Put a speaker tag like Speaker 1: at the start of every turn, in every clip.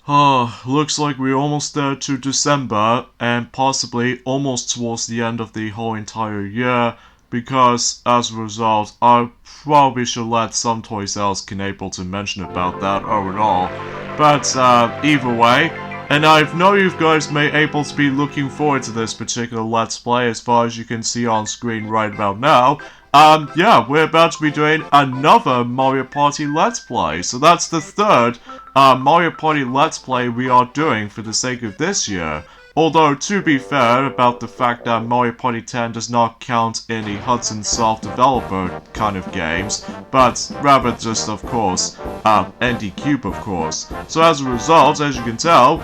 Speaker 1: Looks like we're almost there to December, and possibly almost towards the end of the whole entire year, because as a result, I probably should let some toy sales can able to mention about that overall. But either way, and I know you guys may able to be looking forward to this particular Let's Play as far as you can see on screen right about now. Yeah, we're about to be doing another Mario Party Let's Play. So that's the third Mario Party Let's Play we are doing for the sake of this year. Although, to be fair about the fact that Mario Party 10 does not count in the Hudson Soft developer kind of games, but rather just, of course, ND Cube, of course. So as a result, as you can tell,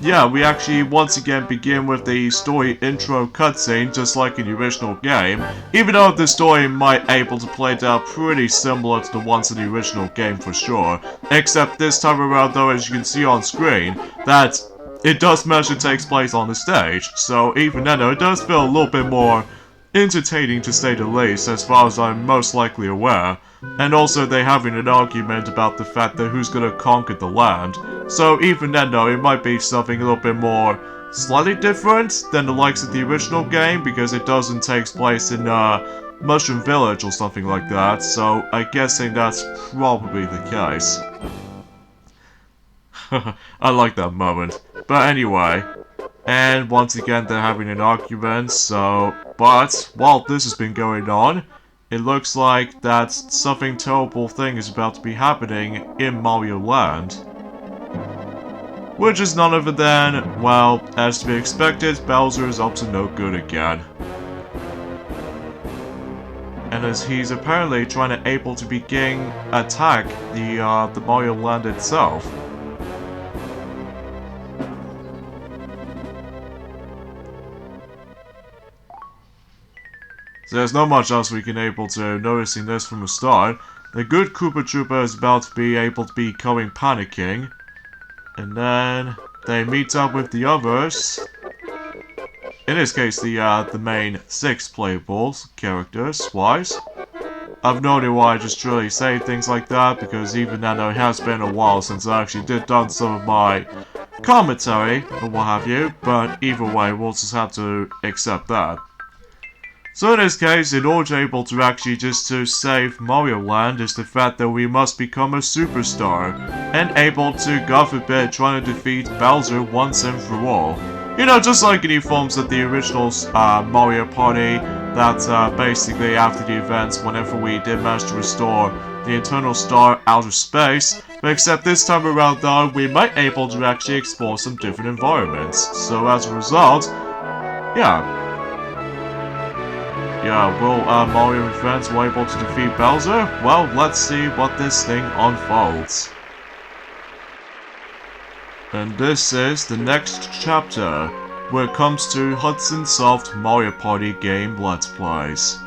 Speaker 1: yeah, we actually once again begin with the story intro cutscene, just like in the original game, even though the story might able to play out pretty similar to the ones in the original game for sure, except this time around though, as you can see on screen, that it does manage to take place on the stage, so even then it does feel a little bit more entertaining to say the least, as far as I'm most likely aware. And also they having an argument about the fact that who's gonna conquer the land. So even then though, it might be something a little bit more slightly different than the likes of the original game, because it doesn't take place in Mushroom Village or something like that, so I'm guessing that's probably the case. I like that moment. But anyway, and once again they're having an argument, so, but while this has been going on, it looks like that something terrible thing is about to be happening in Mario Land. Which is none other than, well, as to be expected, Bowser is up to no good again. And as he's apparently trying to able to begin attack the Mario Land itself. So there's not much else we can able to noticing this from the start. The good Koopa Troopa is about to be able to be coming panicking. And then they meet up with the others. In this case, the main 6 playable characters wise. I've no idea why I just truly say things like that, because even though it has been a while since I actually did done some of my commentary or what have you, but either way, we'll just have to accept that. So in this case, in order able to actually just to save Mario Land is the fact that we must become a superstar, and able to, God forbid, trying to defeat Bowser once and for all. You know, just like in the forms of the original Mario Party, that basically after the events, whenever we did manage to restore the Eternal Star out of space, but except this time around though, we might able to actually explore some different environments. So as a result, yeah. Yeah, will Mario and friends be able to defeat Bowser? Well, let's see what this thing unfolds. And this is the next chapter, where it comes to Hudson Soft Mario Party game Let's Plays.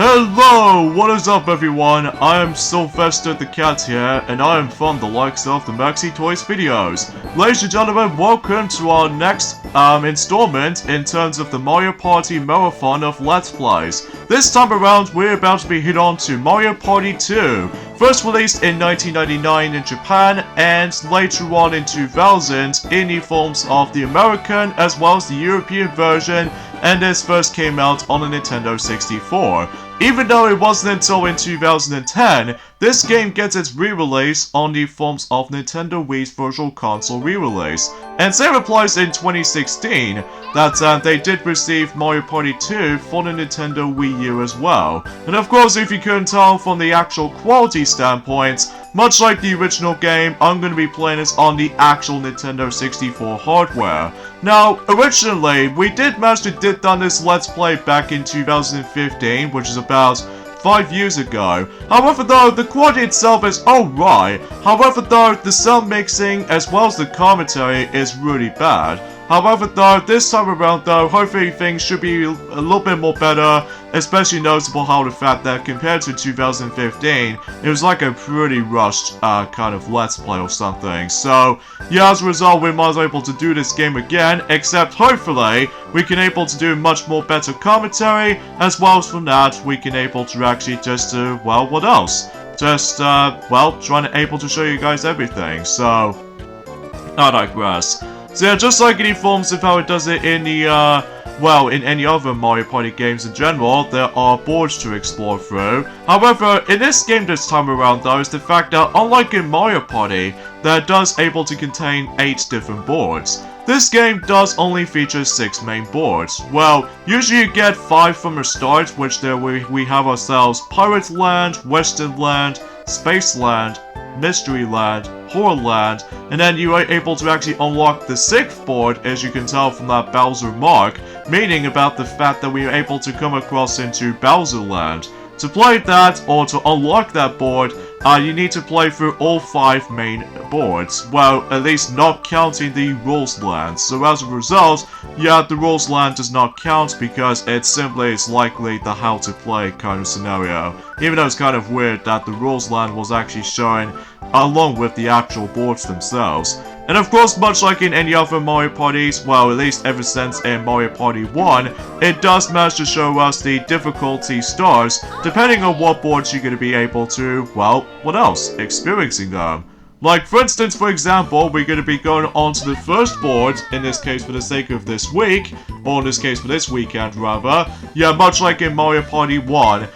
Speaker 1: Hello! What is up everyone? I am Sylvester the Cat here, and I am from the likes of the Maxi Toys videos. Ladies and gentlemen, welcome to our next installment in terms of the Mario Party Marathon of Let's Plays. This time around, we're about to be hit on to Mario Party 2. First released in 1999 in Japan, and later on in 2000 in the forms of the American as well as the European version, and this first came out on the Nintendo 64. Even though it wasn't until in 2010, this game gets its re-release on the forms of Nintendo Wii's Virtual Console re-release. And same applies in 2016, that they did receive Mario Party 2 for the Nintendo Wii U as well. And of course, if you couldn't tell from the actual quality standpoint, much like the original game, I'm going to be playing this on the actual Nintendo 64 hardware. Now, originally, we did manage to did done this Let's Play back in 2015, which is about 5 years ago. However though, the quality itself is alright. However though, the sound mixing as well as the commentary is really bad. However though, this time around though, hopefully things should be a little bit more better, especially noticeable how the fact that compared to 2015, it was like a pretty rushed kind of Let's Play or something. So, yeah, as a result, we might be able to do this game again, except hopefully, we can able to do much more better commentary, as well as from that, we can able to actually just do, well, what else? just, well, trying to able to show you guys everything, so I digress. So yeah, just like any forms of how it does it in the, well, in any other Mario Party games in general, there are boards to explore through. However, in this game this time around though, is the fact that unlike in Mario Party, that does able to contain 8 different boards. This game does only feature 6 main boards. Well, usually you get 5 from the start, which there we have ourselves Pirate Land, Western Land, Space Land, Mystery Land, Horror Land, and then you are able to actually unlock the 6th board, as you can tell from that Bowser mark, meaning about the fact that we are able to come across into Bowser Land. To play that, or to unlock that board, you need to play through all 5 main boards. Well, at least not counting the Rules Land. So as a result, yeah, the Rules Land does not count because it simply is likely the how to play kind of scenario. Even though it's kind of weird that the Rules Land was actually shown along with the actual boards themselves. And of course, much like in any other Mario Parties, well, at least ever since in Mario Party 1, it does manage to show us the difficulty stars, depending on what boards you're going to be able to, well, what else? Experiencing them. Like, for instance, for example, we're going to be going on to the first board, in this case for the sake of this week, or in this case for this weekend, rather. Yeah, much like in Mario Party 1,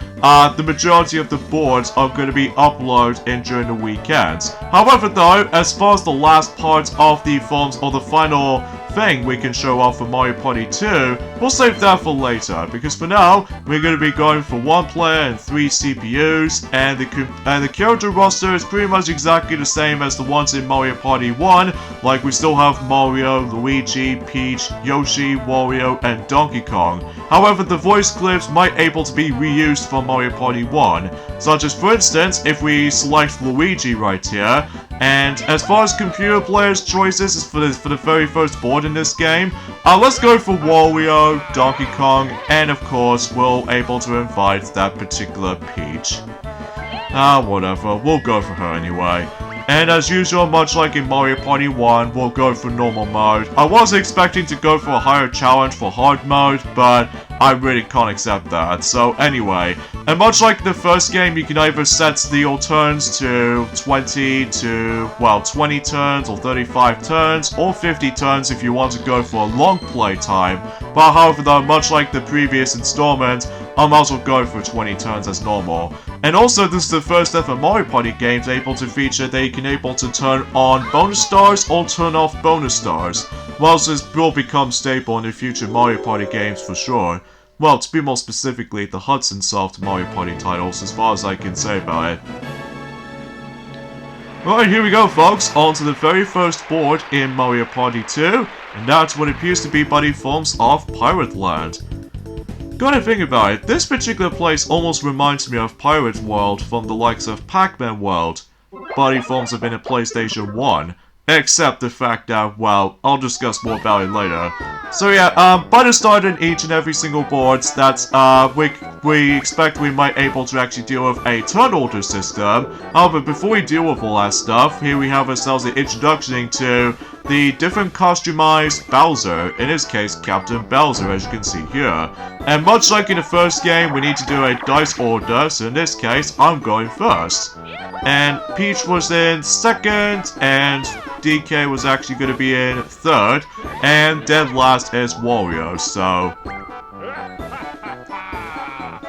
Speaker 1: the majority of the boards are going to be uploaded in during the weekends. However though, as far as the last part of the forms, or the final thing we can show off for Mario Party 2, we'll save that for later, because for now, we're going to be going for 1 player and 3 CPUs, and the character roster is pretty much exactly the same as the ones in Mario Party 1, like we still have Mario, Luigi, Peach, Yoshi, Wario, and Donkey Kong. However, the voice clips might able to be reused from Mario Party 1, such as for instance, if we select Luigi right here, and as far as computer players' choices for the very first board in this game, let's go for Wario, Donkey Kong, and of course, we'll able to invite that particular Peach. Whatever, we'll go for her anyway. And as usual, much like in Mario Party 1, we'll go for normal mode. I was expecting to go for a higher challenge for hard mode, but I really can't accept that. So anyway, and much like the first game, you can either set the turns to 20 turns, or 35 turns, or 50 turns if you want to go for a long play time. But however though, much like the previous installment, I might as well go for 20 turns as normal. And also, this is the first ever Mario Party games able to feature that you can able to turn on bonus stars or turn off bonus stars. Whilst this will become staple in the future Mario Party games for sure. Well, to be more specifically, the Hudson Soft Mario Party titles, as far as I can say about it. Right, here we go folks, on to the very first board in Mario Party 2, and that's what appears to be buddy forms of Pirate Land. Gotta think about it, this particular place almost reminds me of Pirate World from the likes of Pac-Man World. Buddy forms have been in PlayStation 1, except the fact that, well, I'll discuss more about it later. So yeah, by the start in each and every single board, that's, we expect we might able to actually deal with a turn order system. However, before we deal with all that stuff, here we have ourselves an introduction to the different customized Bowser, in this case Captain Bowser, as you can see here. And much like in the first game, we need to do a dice order, so in this case, I'm going first. And Peach was in second, and DK was actually going to be in third, and dead last is Wario, so...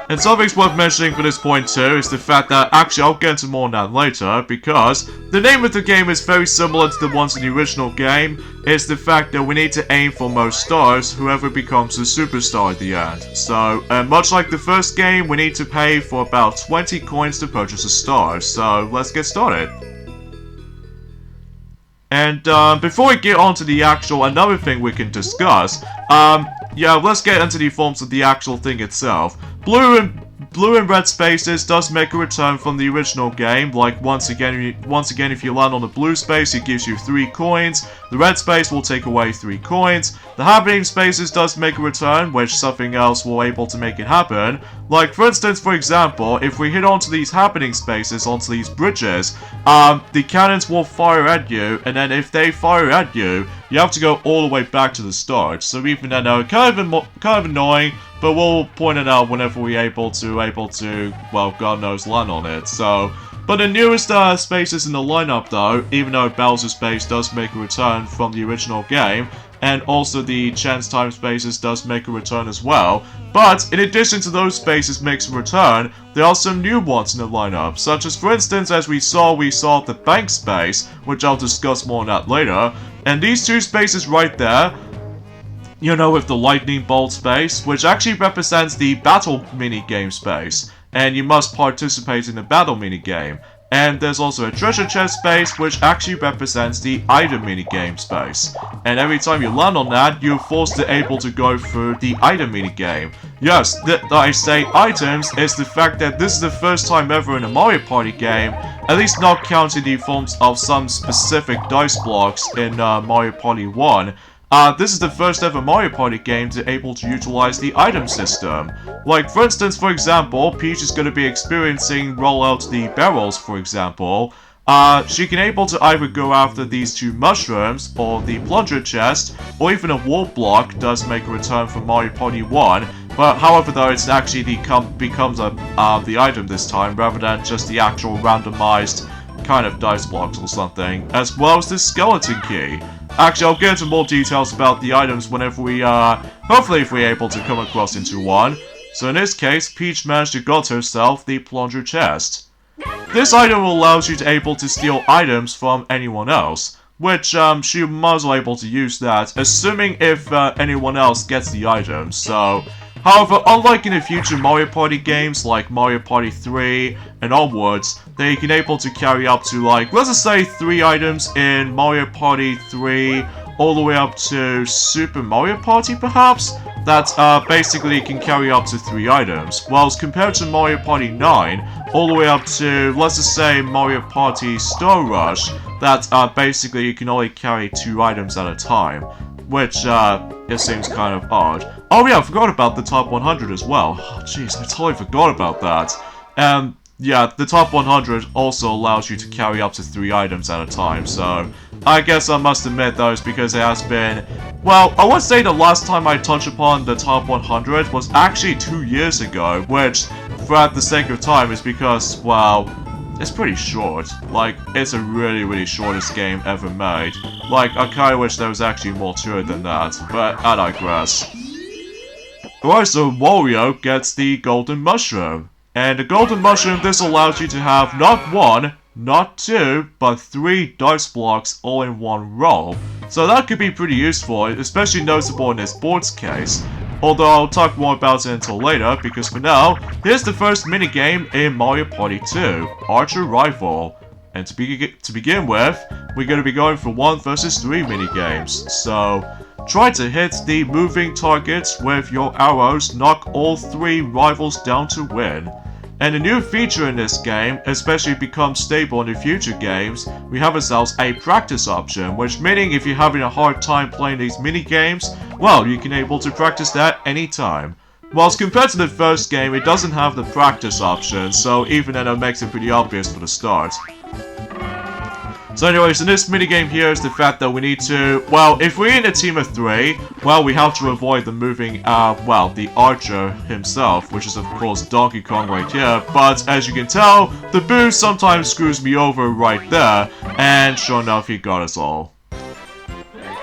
Speaker 1: And something's worth mentioning for this point too is the fact that, actually I'll get into more on that later, because the name of the game is very similar to the ones in the original game. It's the fact that we need to aim for most stars, whoever becomes the superstar at the end. So, much like the first game, we need to pay for about 20 coins to purchase a star, so let's get started. And before we get on to the actual, another thing we can discuss, yeah, let's get into the forms of the actual thing itself. Blue and red spaces does make a return from the original game, like once again if you land on the blue space it gives you 3 coins, the red space will take away 3 coins, the happening spaces does make a return, which something else will able to make it happen, like for instance, for example, if we hit onto these happening spaces, onto these bridges, the cannons will fire at you, and then if they fire at you, you have to go all the way back to the start, so even though kind of annoying, but we'll point it out whenever we're able to, well, God knows, land on it. So, But the newest spaces in the lineup though, even though Bowser's Space does make a return from the original game, and also the Chance Time spaces does make a return as well. But in addition to those spaces makes a return, there are some new ones in the lineup, such as for instance as we saw the bank space, which I'll discuss more on that later, and these two spaces right there, you know, with the lightning bolt space, which actually represents the battle minigame space, and you must participate in the battle minigame. And there's also a treasure chest space, which actually represents the item minigame space. And every time you land on that, you're forced to able to go through the item minigame. Yes, I say items is the fact that this is the first time ever in a Mario Party game, at least not counting the forms of some specific dice blocks in Mario Party 1, this is the first ever Mario Party game to able to utilize the item system. Like, for instance, for example, Peach is going to be experiencing roll out the barrels, for example. She can able to either go after these two mushrooms, or the plunger chest, or even a wall block does make a return from Mario Party 1. But however though, it's actually becomes the item this time, rather than just the actual randomized kind of dice blocks or something, as well as the skeleton key. Actually, I'll get into more details about the items whenever we, hopefully if we're able to come across into one. So in this case, Peach managed to got herself the plunger chest. This item allows you to able to steal items from anyone else, which, she was able to use that, assuming if, anyone else gets the items, so... However, unlike in the future Mario Party games like Mario Party 3 and onwards, they can able to carry up to like, let's just say 3 items in Mario Party 3 all the way up to Super Mario Party perhaps? That basically can carry up to 3 items, whilst compared to Mario Party 9, all the way up to, let's just say Mario Party Star Rush, that basically you can only carry 2 items at a time. Which, it seems kind of odd. Oh yeah, I forgot about the top 100 as well. Oh, jeez, I totally forgot about that. Yeah, the top 100 also allows you to carry up to 3 items at a time, so... I guess I must admit those because it has been... Well, I would say the last time I touched upon the top 100 was actually 2 years ago, which, for the sake of time, is because, well... It's pretty short. Like, it's a really shortest game ever made. Like, I kinda wish there was actually more to it than that, but I digress. Alright, so Wario gets the Golden Mushroom. And the Golden Mushroom, this allows you to have not 1, not 2, but 3 dice blocks all in one roll. So that could be pretty useful, especially noticeable in this board's case. Although I'll talk more about it until later, because for now, here's the first minigame in Mario Party 2, Archer Rival. And to begin with, we're going to be going for 1 versus 3 minigames. So, try to hit the moving targets with your arrows, knock all 3 rivals down to win. And a new feature in this game, especially becomes stable in the future games, we have ourselves a practice option, which meaning if you're having a hard time playing these mini-games, well, you can able to practice that anytime. Whilst compared to the first game, it doesn't have the practice option, so even then it makes it pretty obvious for the start. So anyways, in this minigame here is the fact that we need to, well, if we're in a team of 3, well, we have to avoid the moving, well, the archer himself, which is of course Donkey Kong right here, but as you can tell, the Boo sometimes screws me over right there, and sure enough, he got us all.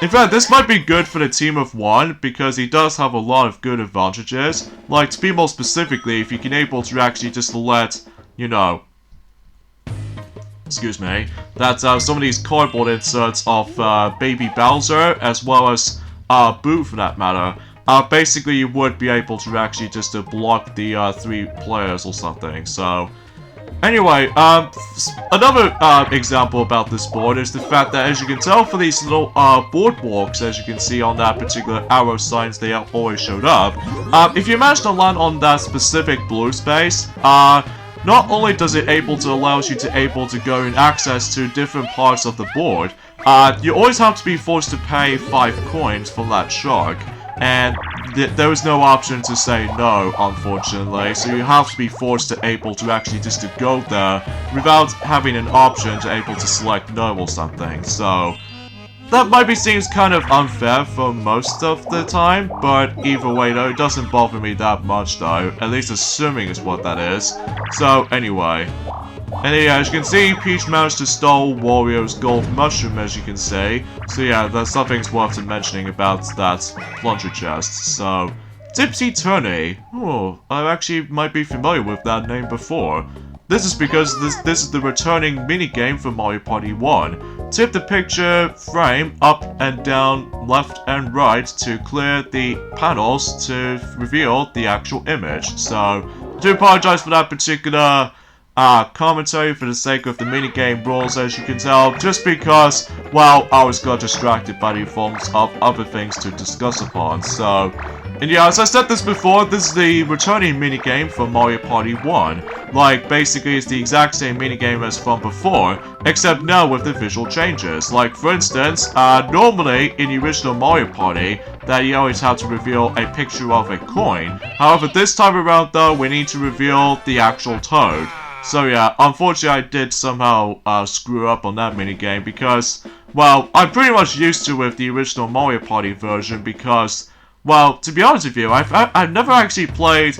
Speaker 1: In fact, this might be good for the team of 1, because he does have a lot of good advantages, like to be more specifically, if you can able to actually just let, you know, excuse me, that some of these cardboard inserts of Baby Bowser, as well as Boo for that matter, basically you would be able to actually just block the 3 players or something, so... Anyway, another example about this board is the fact that, as you can tell for these little boardwalks, as you can see on that particular arrow signs, they have always showed up. If you manage to land on that specific blue space, not only does it able to allows you to able to go and access to different parts of the board, you always have to be forced to pay 5 coins for that shark, and there was no option to say no, unfortunately, so you have to be forced to able to actually just to go there without having an option to able to select no or something, so... That might be seems kind of unfair for most of the time, but either way though, it doesn't bother me that much though, at least assuming is what that is. So anyway, And yeah, as you can see, Peach managed to steal Wario's gold mushroom, as you can see. So yeah, there's something's worth mentioning about that plunger chest. So, Tipsy Turny. Oh, I actually might be familiar with that name before. This is because this is the returning minigame from Mario Party 1. Tip the picture frame up and down, left and right to clear the panels to reveal the actual image. So, I do apologize for that particular commentary for the sake of the minigame rules, as you can tell, just because, well, I got distracted by the forms of other things to discuss upon. So, and yeah, as I said this before, this is the returning minigame from Mario Party 1. Like, basically, it's the exact same minigame as from before, except now with the visual changes. Like, for instance, normally in the original Mario Party, that you always have to reveal a picture of a coin. However, this time around, though, we need to reveal the actual Toad. So yeah, unfortunately I did somehow screw up on that minigame because, well, I'm pretty much used to with the original Mario Party version because, well, to be honest with you, I've never actually played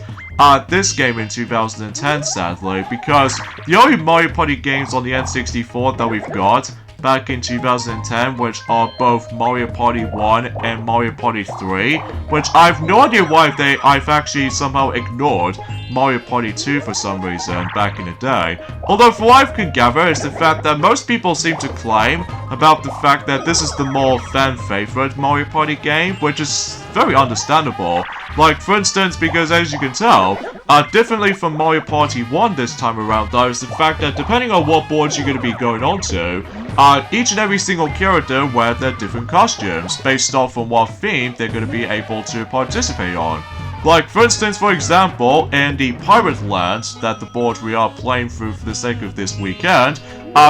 Speaker 1: this game in 2010, sadly, because the only Mario Party games on the N64 that we've got back in 2010, which are both Mario Party 1 and Mario Party 3, which I've no idea why I've actually somehow ignored Mario Party 2 for some reason back in the day. Although for what I can gather is the fact that most people seem to claim about the fact that this is the more fan-favorite Mario Party game, which is very understandable. Like, for instance, because as you can tell, differently from Mario Party 1 this time around though, is the fact that depending on what boards you're going to be going on to, each and every single character wear their different costumes, based off on what theme they're going to be able to participate on. Like, for instance, for example, in the Pirate Land, that the board we are playing through for the sake of this weekend,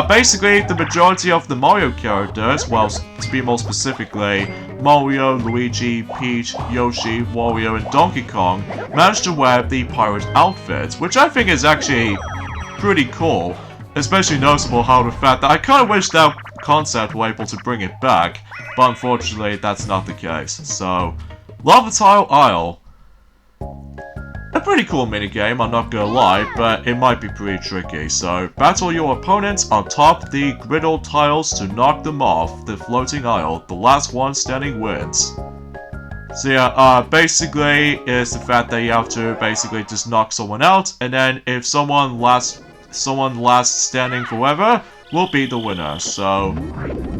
Speaker 1: basically the majority of the Mario characters, well, to be more specifically, Mario, Luigi, Peach, Yoshi, Wario, and Donkey Kong, managed to wear the pirate outfits, which I think is actually pretty cool. Especially noticeable how the fact that I kind of wish that concept were able to bring it back, but unfortunately that's not the case. So, Lava Tile Isle. A pretty cool minigame, I'm not gonna lie, but it might be pretty tricky. So, battle your opponents on top the griddle tiles to knock them off the floating isle. The last one standing wins. So yeah, basically, it's the fact that you have to basically just knock someone out, and then if someone last standing forever will be the winner. So,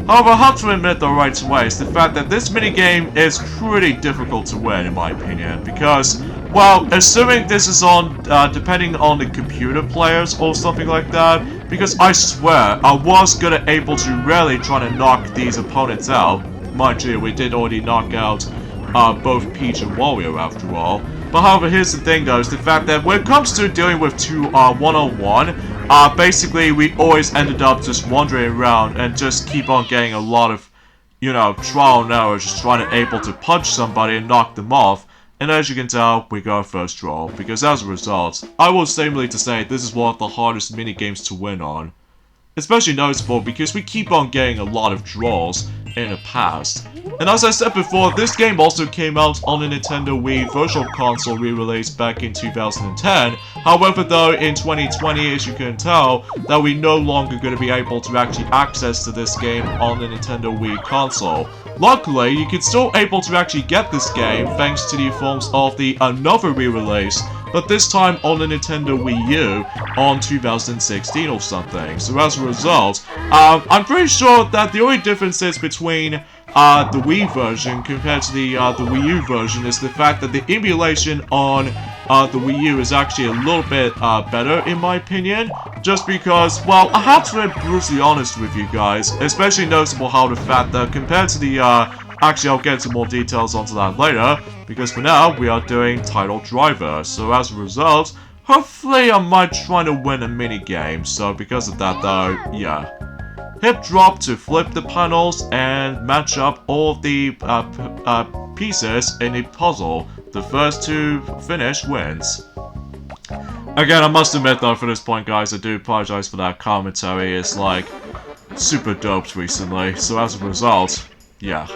Speaker 1: however, I have to admit the right way is the fact that this minigame is pretty difficult to win, in my opinion, because, well, assuming this is on, depending on the computer players or something like that, because I swear, I was gonna able to really try to knock these opponents out. Mind you, we did already knock out, both Peach and Wario after all. But however, here's the thing though, is the fact that when it comes to dealing with two one-on-one, basically we always ended up just wandering around and just keep on getting a lot of, you know, trial and error, just trying to able to punch somebody and knock them off. And as you can tell, we got our first draw, because as a result, I will safely to say this is one of the hardest minigames to win on. Especially noticeable because we keep on getting a lot of draws in the past. And as I said before, this game also came out on the Nintendo Wii Virtual Console re-release back in 2010. However though, in 2020, as you can tell, that we no longer going to be able to actually access to this game on the Nintendo Wii console. Luckily, you can still able to actually get this game thanks to the forms of the another re-release, but this time on the Nintendo Wii U on 2016 or something. So as a result, I'm pretty sure that the only differences between the Wii version compared to the Wii U version is the fact that the emulation on the Wii U is actually a little bit better in my opinion, just because, well, I have to be brutally honest with you guys, especially noticeable how the fact that compared to the actually, I'll get into more details onto that later, because for now, we are doing Title Driver. So as a result, hopefully I might try to win a mini-game. So because of that though, yeah. Hip drop to flip the panels and match up all the pieces in a puzzle. The first to finish wins. Again, I must admit though, for this point guys, I do apologize for that commentary. It's like, super doped recently. So as a result, yeah.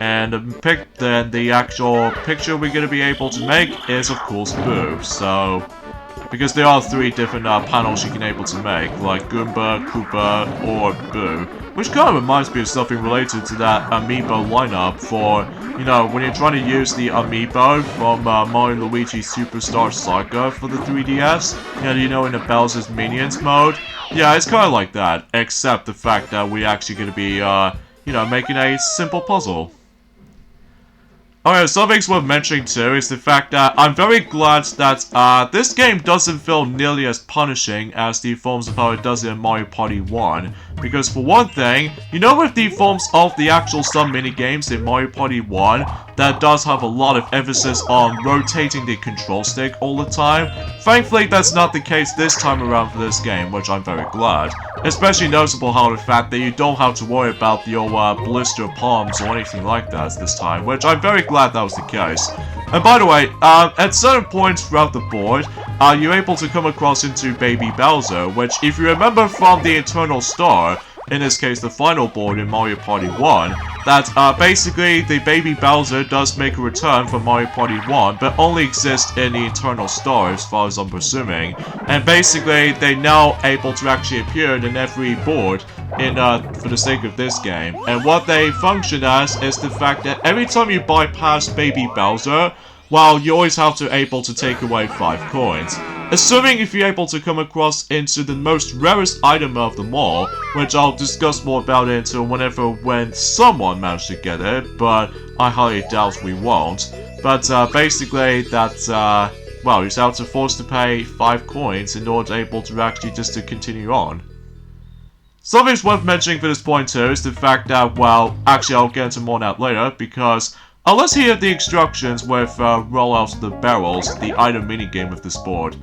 Speaker 1: And the actual picture we're going to be able to make is, of course, Boo. So, Because there are 3 different panels you can able to make, like Goomba, Koopa, or Boo. Which kind of reminds me of something related to that amiibo lineup for, you know, when you're trying to use the amiibo from Mario & Luigi Superstar Saga for the 3DS, and you know, in the Bowser's Minions mode. Yeah, it's kind of like that, except the fact that we're actually going to be, you know, making a simple puzzle. Okay, something's worth mentioning too is the fact that I'm very glad that this game doesn't feel nearly as punishing as the forms of how it does in Mario Party 1. Because for one thing, you know, with the forms of the actual some minigames in Mario Party 1, that does have a lot of emphasis on rotating the control stick all the time. Thankfully, that's not the case this time around for this game, which I'm very glad. Especially noticeable how the fact that you don't have to worry about the old blister palms or anything like that this time, which I'm very glad that was the case. And by the way, at certain points throughout the board, you're able to come across into Baby Bowser, which if you remember from the Eternal Star, in this case the final board in Mario Party 1, that basically the Baby Bowser does make a return from Mario Party 1, but only exists in the Eternal Star as far as I'm presuming. And basically they're now able to actually appear in every board in for the sake of this game. And what they function as is the fact that every time you bypass Baby Bowser, well, you always have to able to take away 5 coins. Assuming if you're able to come across into the most rarest item of them all, which I'll discuss more about it until when someone manages to get it, but I highly doubt we won't. But basically that's, well, you're out to forced to pay 5 coins in order to able to actually just to continue on. Something's worth mentioning for this point too is the fact that, well, actually I'll get into more on that later, because let's hear the instructions with roll out the barrels, the item minigame of this board.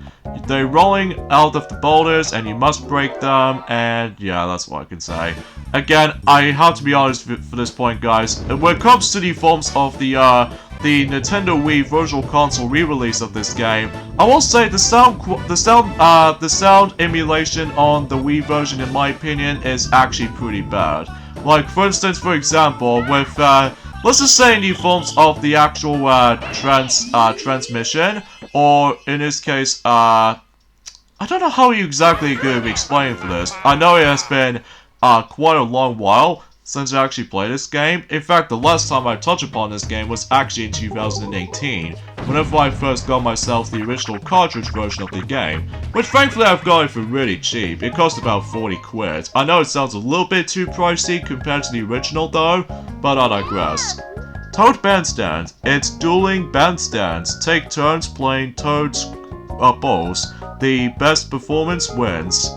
Speaker 1: They're rolling out of the boulders and you must break them, and yeah, that's what I can say. Again, I have to be honest for this point, guys. When it comes to the forms of the Nintendo Wii Virtual Console re-release of this game, I will say the sound emulation on the Wii version, in my opinion, is actually pretty bad. Like, for instance, for example, with let's just say in the forms of the actual transmission, or in this case, I don't know how you exactly could explain for this. I know it has been quite a long while since I actually played this game. In fact, the last time I touched upon this game was actually in 2018, whenever I first got myself the original cartridge version of the game, which thankfully I've got it for really cheap. It cost about 40 quid. I know it sounds a little bit too pricey compared to the original though, but I digress. Toad Bandstand. It's dueling bandstands. Take turns playing Toad's balls. The best performance wins.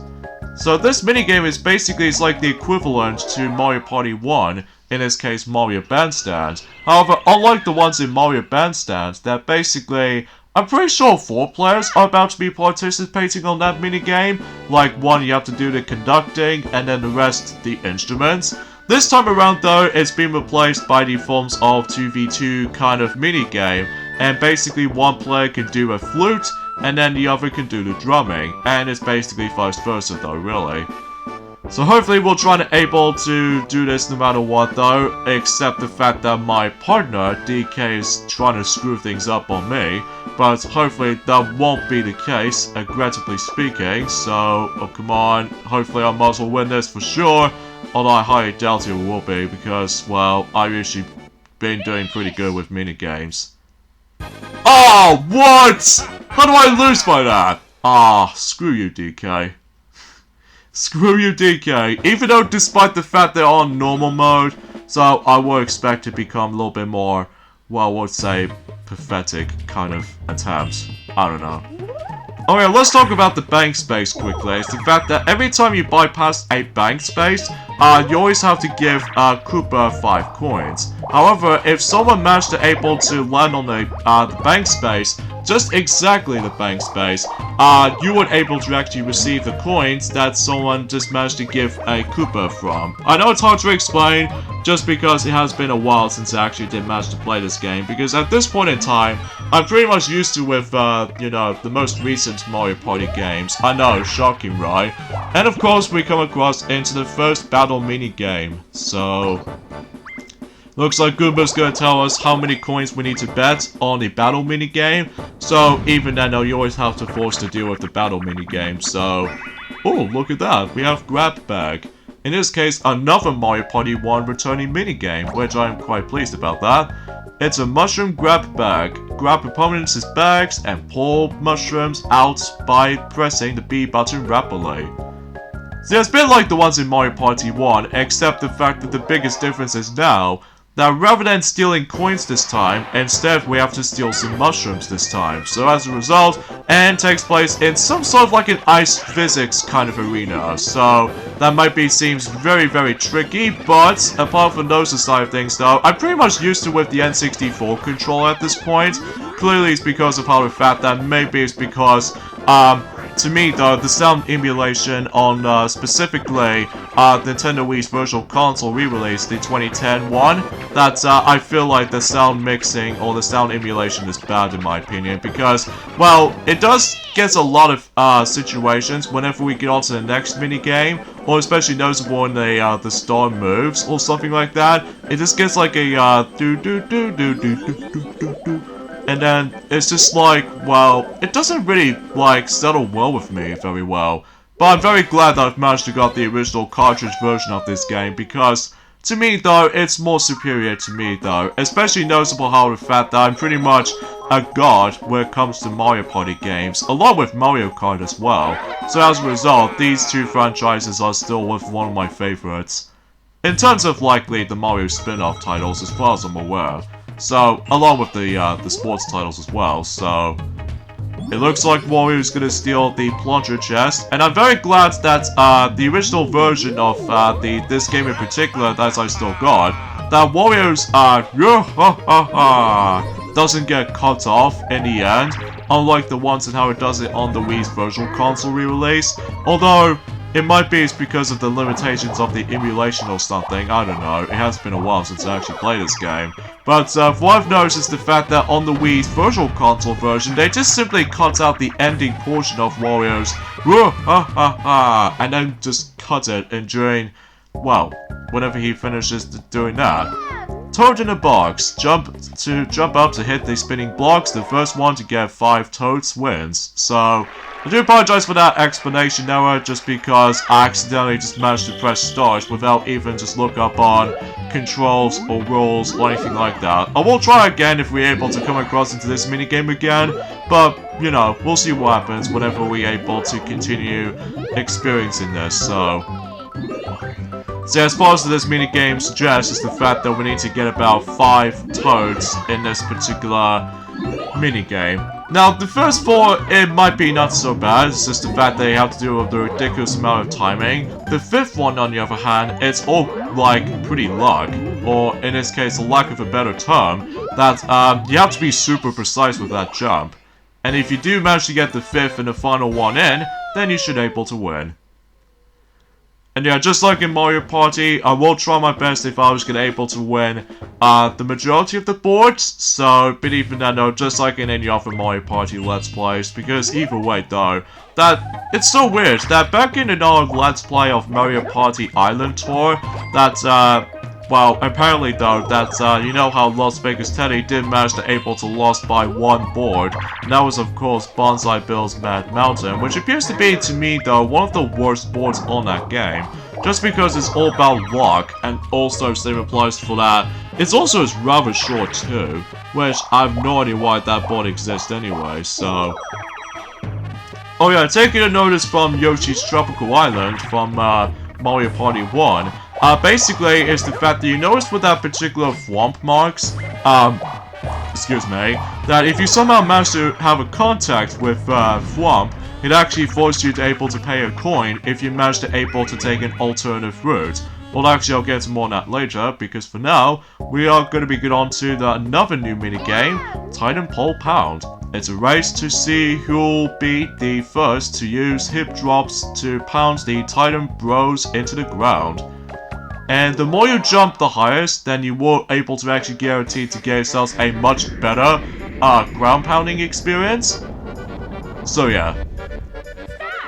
Speaker 1: So this minigame is basically like the equivalent to Mario Party 1, in this case Mario Bandstand. However, unlike the ones in Mario Bandstand, that basically, I'm pretty sure 4 players are about to be participating on that minigame. Like, one you have to do the conducting, and then the rest the instruments. This time around though, it's been replaced by the forms of 2v2 kind of minigame, and basically one player can do a flute, and then the other can do the drumming, and it's basically vice versa though, really. So hopefully we'll try to able to do this no matter what though, except the fact that my partner, DK, is trying to screw things up on me, but hopefully that won't be the case, aggressively speaking, so, oh come on, hopefully I might as well win this for sure, although I highly doubt it will be, because, well, I've usually been doing pretty good with minigames. Oh, what?! How do I lose by that? Ah, screw you, DK. Screw you, DK. Even though, despite the fact they're on normal mode, so I will expect to become a little bit more, well, I would say, pathetic kind of attempts. I don't know. Okay, let's talk about the bank space quickly. It's the fact that every time you bypass a bank space, you always have to give Koopa 5 coins. However, if someone managed to able to land on the bank space, just exactly the bank space, you would able to actually receive the coins that someone just managed to give a Koopa from. I know it's hard to explain, just because it has been a while since I actually did manage to play this game, because at this point in time, I'm pretty much used to with, you know, the most recent Mario Party games. I know, shocking, right? And of course, we come across into the first battle mini game, so Looks like Goomba's gonna tell us how many coins we need to bet on the battle minigame. So even then, you always have to force to deal with the battle minigame. So, oh, look at that. We have Grab Bag. In this case, another Mario Party 1 returning minigame, which I am quite pleased about that. It's a mushroom grab bag. Grab opponents' bags and pull mushrooms out by pressing the B button rapidly. See, it's a bit like the ones in Mario Party 1, except the fact that the biggest difference is now that rather than stealing coins this time, instead we have to steal some mushrooms this time. So as a result, and takes place in some sort of like an ice physics kind of arena. So that might be seems very, very tricky, but apart from those side of things though, I'm pretty much used to with the N64 controller at this point. Clearly it's because of how the fact that maybe it's because, to me though, the sound emulation on specifically Nintendo Wii's Virtual Console re-release, the 2010 one, that I feel like the sound mixing or the sound emulation is bad in my opinion because, well, it does get a lot of situations whenever we get on to the next minigame, or especially noticeable in the star moves or something like that. It just gets like a do do do do do do do do do. And then it's just like, well, it doesn't really, like, settle well with me very well. But I'm very glad that I've managed to get the original cartridge version of this game, because, to me though, it's more superior to me though. Especially noticeable how the fact that I'm pretty much a god when it comes to Mario Party games, along with Mario Kart as well. So as a result, these two franchises are still one of my favorites. In terms of likely the Mario spin-off titles, as far as I'm aware. So, along with the sports titles as well, so it looks like Wario's gonna steal the plunger chest, and I'm very glad that the original version of this game in particular that I still got, that Wario's doesn't get cut off in the end, unlike the ones and how it does it on the Wii's Virtual Console re-release. Although it might be it's because of the limitations of the emulation or something, I don't know, it has been a while since I actually played this game. But what I've noticed is the fact that on the Wii's Virtual Console version, they just simply cut out the ending portion of Wario's and then just cut it and during, well, whenever he finishes doing that. Toad in a box. Jump up to hit the spinning blocks. The first one to get 5 toads wins. So, I do apologize for that explanation error, just because I accidentally just managed to press start without even just look up on controls or rules or anything like that. I will try again if we're able to come across into this minigame again, but, you know, we'll see what happens whenever we're able to continue experiencing this, so as far as this minigame suggests is the fact that we need to get about 5 toads in this particular minigame. Now, the first 4, it might be not so bad, it's just the fact that you have to do the ridiculous amount of timing. The 5th one, on the other hand, it's all, like, pretty luck, or in this case, a lack of a better term, that you have to be super precise with that jump. And if you do manage to get the 5th and the final one in, then you should be able to win. And yeah, just like in Mario Party, I will try my best if I was able to win the majority of the boards. So, but even then though, just like in any other Mario Party Let's Plays, because either way though, that it's so weird that back in another Let's Play of Mario Party Island Tour, that well, apparently though, that, you know how Las Vegas Teddy did manage to able to lost by 1 board, and that was of course Bonsai Bill's Mad Mountain, which appears to be, to me though, one of the worst boards on that game, just because it's all about luck, and also same applies for that, it's also is rather short too, which I have no idea why that board exists anyway, so. Oh yeah, taking a notice from Yoshi's Tropical Island from Mario Party 1, basically, it's the fact that you notice with that particular Thwomp marks, excuse me, that if you somehow manage to have a contact with Thwomp, it actually forces you to able to pay a coin if you manage to able to take an alternative route. Well, actually, I'll get to more on that later, because for now, we are going to be getting on to another new minigame, Titan Pole Pound. It's a race to see who'll be the first to use hip drops to pound the Titan Bros into the ground. And the more you jump the highest, then you will able to actually guarantee to get yourselves a much better ground pounding experience. So yeah.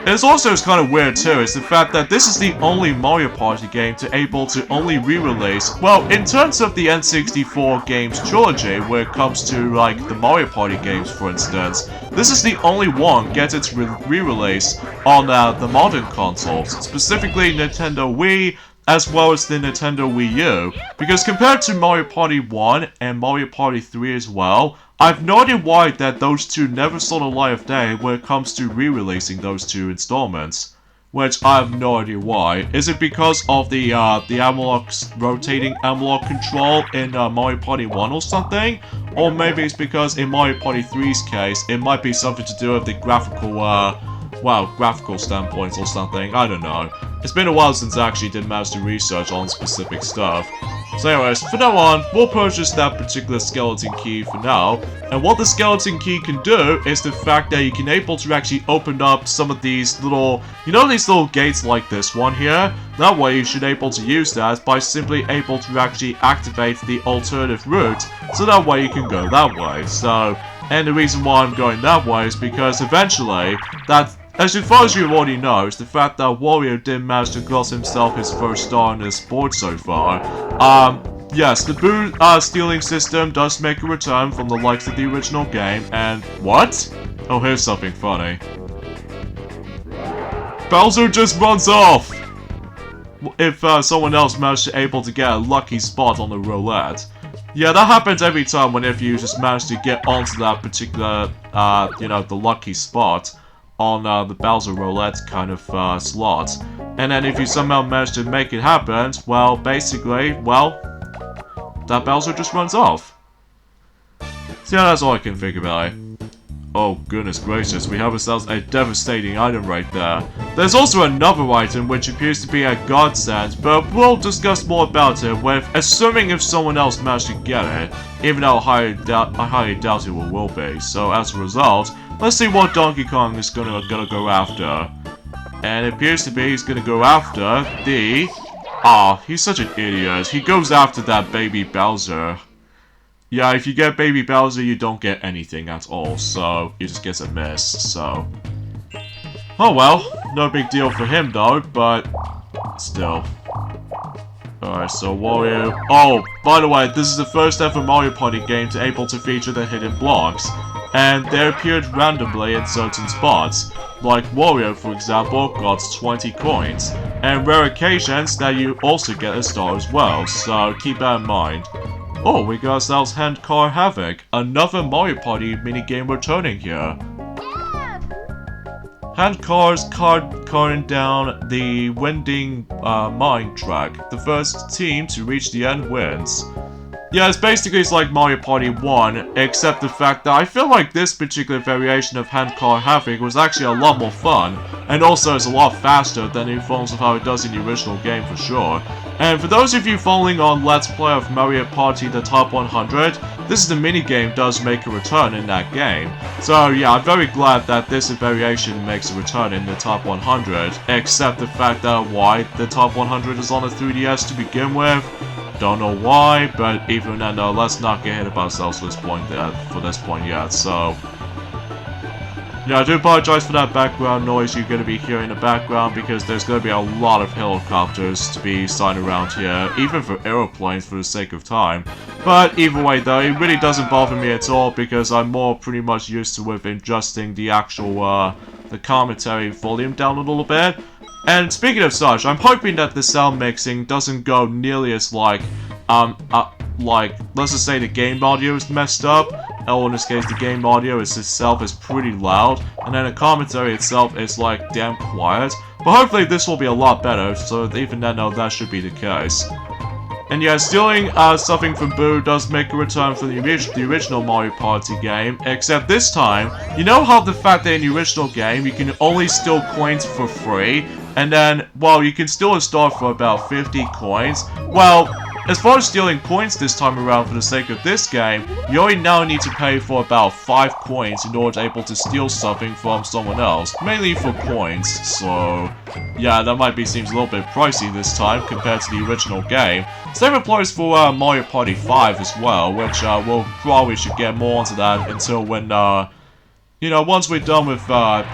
Speaker 1: It's also kind of weird too, is the fact that this is the only Mario Party game to able to only re-release, well, in terms of the N64 games trilogy, where it comes to, like, the Mario Party games, for instance, this is the only one gets its re-release on the modern consoles, specifically Nintendo Wii, as well as the Nintendo Wii U, because compared to Mario Party 1 and Mario Party 3 as well, I've no idea why that those two never saw the light of day when it comes to re-releasing those two installments. Which I have no idea why. Is it because of the analog, rotating analog control in Mario Party 1 or something? Or maybe it's because in Mario Party 3's case, it might be something to do with the graphical, graphical standpoints or something, I don't know. It's been a while since I actually did manage to research on specific stuff. So anyways, from now on, we'll purchase that particular skeleton key for now, and what the skeleton key can do is the fact that you can able to actually open up some of these little, you know these little gates like this one here? That way you should able to use that by simply able to actually activate the alternative route, so that way you can go that way. So, and the reason why I'm going that way is because eventually, as far as you already know, is the fact that Wario did manage to gloss himself his first star in this sport so far. Yes, the Boo stealing system does make a return from the likes of the original game, and what? Oh, here's something funny. Bowser just runs off! If someone else managed to able to get a lucky spot on the roulette. Yeah, that happens every time whenever you just manage to get onto that particular, you know, the lucky spot on the Bowser Roulette kind of slot. And then if you somehow manage to make it happen, well, basically, well, that Bowser just runs off. So yeah, that's all I can think about. Oh, goodness gracious, we have ourselves a devastating item right there. There's also another item which appears to be a godsend, but we'll discuss more about it with, assuming if someone else managed to get it, even though I highly doubt it will be. So as a result, let's see what Donkey Kong is gonna go after. And it appears to be he's gonna go after the... he's such an idiot. He goes after that baby Bowser. Yeah, if you get baby Bowser, you don't get anything at all, so he just gets a miss, so... Oh well, no big deal for him though, but still. Alright, so Wario... Oh, by the way, this is the first ever Mario Party game to able to feature the hidden blocks, and they appeared randomly in certain spots. Like Wario, for example, got 20 coins, and rare occasions that you also get a star as well, so keep that in mind. Oh, we got ourselves Handcar Havoc, another Mario Party minigame returning here. Handcars carting down the winding mine track. The first team to reach the end wins. Yeah, it's like Mario Party 1, except the fact that I feel like this particular variation of Handcar Havoc was actually a lot more fun, and also is a lot faster than in forms of how it does in the original game for sure. And for those of you following on Let's Play of Mario Party the Top 100, this is the minigame does make a return in that game. So yeah, I'm very glad that this variation makes a return in the Top 100, except the fact that why the Top 100 is on the 3DS to begin with. Don't know why, but even then, let's not get ahead of ourselves for this point yet, so... Yeah, I do apologize for that background noise you're going to be hearing in the background, because there's going to be a lot of helicopters to be signed around here, even for aeroplanes for the sake of time. But either way though, it really doesn't bother me at all, because I'm more pretty much used to with adjusting the actual, the commentary volume down a little bit. And speaking of such, I'm hoping that the sound mixing doesn't go nearly as like, let's just say the game audio is messed up, or in this case the game audio itself is pretty loud, and then the commentary itself is like damn quiet. But hopefully this will be a lot better, so even then that should be the case. And yeah, stealing something from Boo does make a return from the original Mario Party game, except this time, you know how the fact that in the original game you can only steal coins for free, and then, well, you can steal a star for about 50 coins? Well, as far as stealing coins this time around for the sake of this game, you only now need to pay for about 5 coins in order to able to steal something from someone else, mainly for coins, so yeah, that seems a little bit pricey this time compared to the original game. Same applies for Mario Party 5 as well, which we'll probably should get more onto that until when, you know, once we're done with,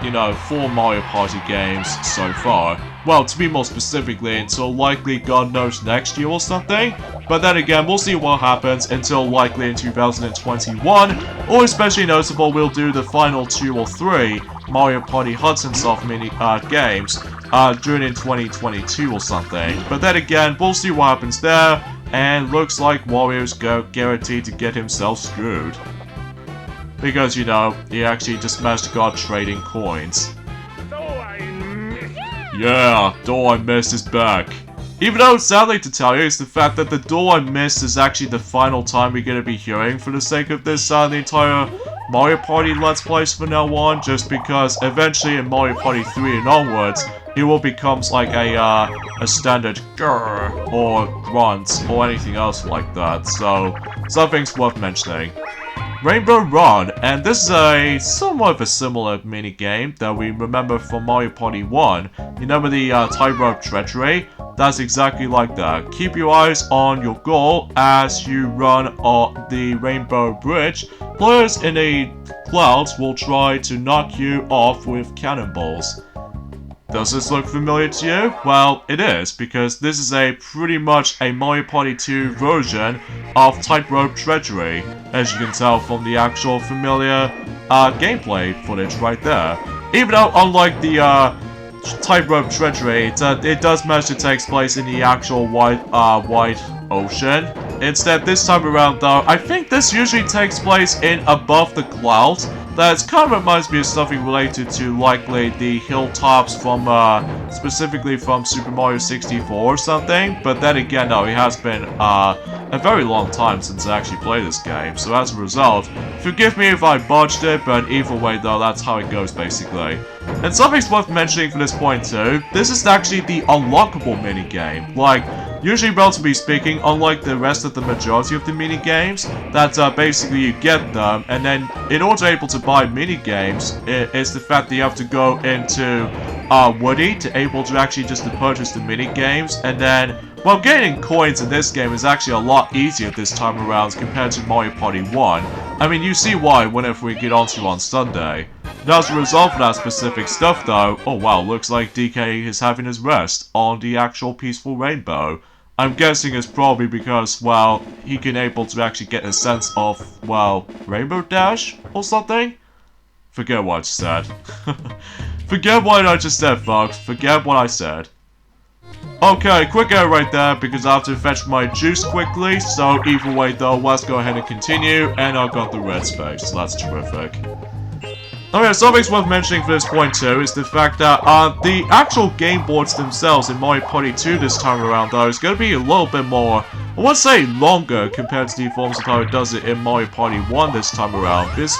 Speaker 1: you know, 4 Mario Party games so far, well, to be more specifically, until likely God knows next year or something, but then again, we'll see what happens until likely in 2021, or especially notable, we'll do the final 2 or 3 Mario Party Hudson Soft mini games during in 2022 or something, but then again, we'll see what happens there, and looks like Wario's guaranteed to get himself screwed. Because, you know, he actually just managed to go out trading coins. Yeah, door I missed is back. Even though, sadly to tell you, it's the fact that the door I missed is actually the final time we're gonna be hearing for the sake of this, the entire Mario Party Let's Plays from now on, just because eventually in Mario Party 3 and onwards, it will become like a standard grrr or grunt or anything else like that, so something's worth mentioning. Rainbow Run, and this is a somewhat of a similar mini-game that we remember from Mario Party 1. You remember the tightrope treachery? That's exactly like that. Keep your eyes on your goal as you run on the Rainbow Bridge. Players in the clouds will try to knock you off with cannonballs. Does this look familiar to you? Well, it is, because this is pretty much a Mario Party 2 version of Tightrope Treachery, as you can tell from the actual familiar gameplay footage right there. Even though, unlike the Tightrope Treachery, it does manage to take place in the actual wide ocean. Instead, this time around though, I think this usually takes place in above the clouds. That kind of reminds me of something related to likely the hilltops from, specifically from Super Mario 64 or something. But then again, no, it has been, a very long time since I actually played this game. So as a result, forgive me if I botched it, but either way though, that's how it goes basically. And something's worth mentioning for this point too, this is actually the unlockable minigame. Like, usually relatively speaking, unlike the rest of the majority of the minigames, that basically you get them, and then in order to be able to buy minigames, it's the fact that you have to go into Woody to able to actually just to purchase the minigames, and then, well, getting coins in this game is actually a lot easier this time around compared to Mario Party 1. I mean, you see why whenever we get onto on Sunday. And as a result of that specific stuff though, oh wow, looks like DK is having his rest on the actual Peaceful Rainbow. I'm guessing it's probably because, well, he can able to actually get a sense of, well, Rainbow Dash or something? Forget what I just said. Forget what I just said, folks. Forget what I said. Okay, quick error right there because I have to fetch my juice quickly, so either way though, let's go ahead and continue, and I've got the red space, so that's terrific. Okay, something's worth mentioning for this point too is the fact that the actual game boards themselves in Mario Party 2 this time around though is going to be a little bit more, I wouldn't say longer compared to the forms of how it does it in Mario Party 1 this time around. This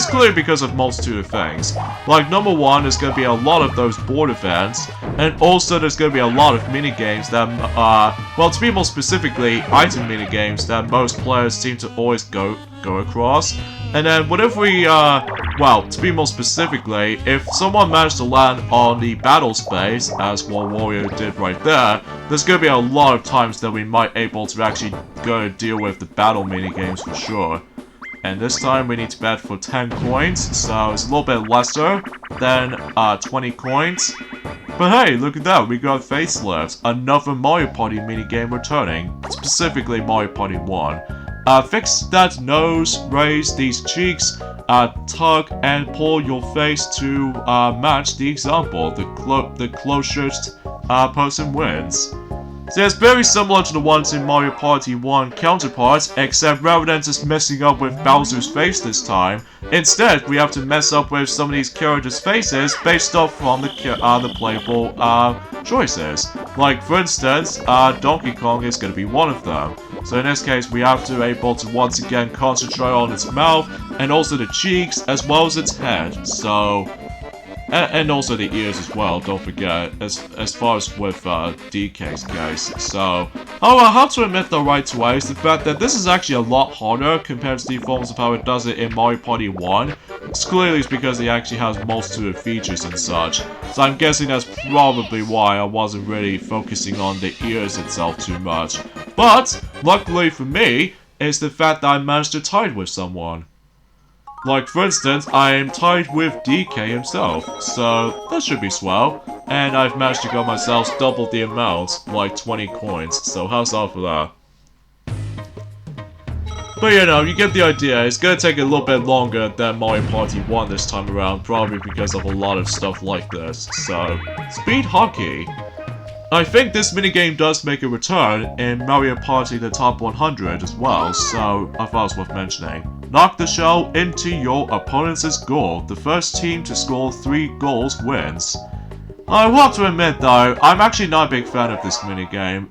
Speaker 1: clearly because of multitude of things. Like, number one, there's going to be a lot of those board events, and also there's going to be a lot of minigames that, well, to be more specifically, item minigames that most players seem to always go across. And then whenever we, well, to be more specifically, if someone managed to land on the battle space, as what Wario did right there, there's going to be a lot of times that we might able to actually go and deal with the battle minigames for sure. And this time we need to bet for 10 coins, so it's a little bit lesser than 20 coins. But hey, look at that, we got Facelift, another Mario Party minigame returning, specifically Mario Party 1. Fix that nose, raise these cheeks, tug and pull your face to match the example. The closest person wins. So it's very similar to the ones in Mario Party 1 counterparts, except rather than just messing up with Bowser's face this time, instead we have to mess up with some of these characters' faces based off from the playable choices. Like, for instance, Donkey Kong is going to be one of them. So in this case, we have to be able to once again concentrate on its mouth, and also the cheeks, as well as its head. So, and also the ears as well, don't forget, as far as with DK's case. So, I have to admit though right away is the fact that this is actually a lot harder compared to the forms of how it does it in Mario Party 1. It's clearly because it actually has most of the features and such. So I'm guessing that's probably why I wasn't really focusing on the ears itself too much. But, luckily for me, is the fact that I managed to tie it with someone. Like, for instance, I'm tied with DK himself, so that should be swell. And I've managed to get myself double the amount, like 20 coins, so how's that for that? But you know, you get the idea. It's gonna take a little bit longer than Mario Party 1 this time around, probably because of a lot of stuff like this. So, Speed Hockey. I think this minigame does make a return in Mario Party the Top 100 as well, so I thought it was worth mentioning. Knock the shell into your opponent's goal. The first team to score 3 goals wins. I will have to admit though, I'm actually not a big fan of this minigame.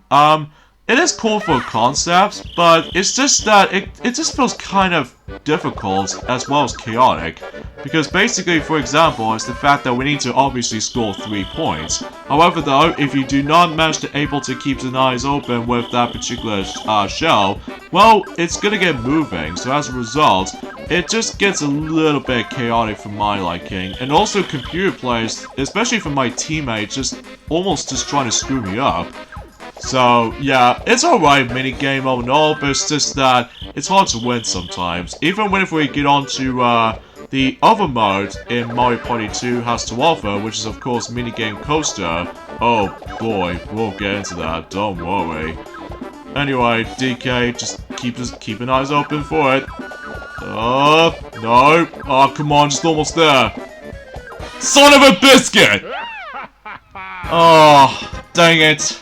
Speaker 1: It is cool for concepts, but it's just that it just feels kind of difficult as well as chaotic. Because basically, for example, it's the fact that we need to obviously score 3 points. However though, if you do not manage to able to keep the eyes open with that particular shell, well, it's gonna get moving, so as a result, it just gets a little bit chaotic for my liking. And also computer players, especially for my teammates, just almost just trying to screw me up. So, yeah, it's alright minigame all in all, but it's just that it's hard to win sometimes. Even when if we get onto the other mode in Mario Party 2 has to offer, which is of course minigame coaster. Oh boy, we'll get into that, don't worry. Anyway, DK, just keep an eyes open for it. No. Oh, come on, just almost there. Son of a biscuit! Oh, dang it.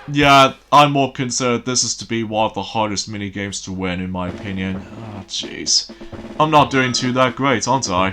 Speaker 1: Yeah, I'm more concerned this is to be one of the hardest minigames to win, in my opinion. Ah, jeez. I'm not doing too that great, aren't I?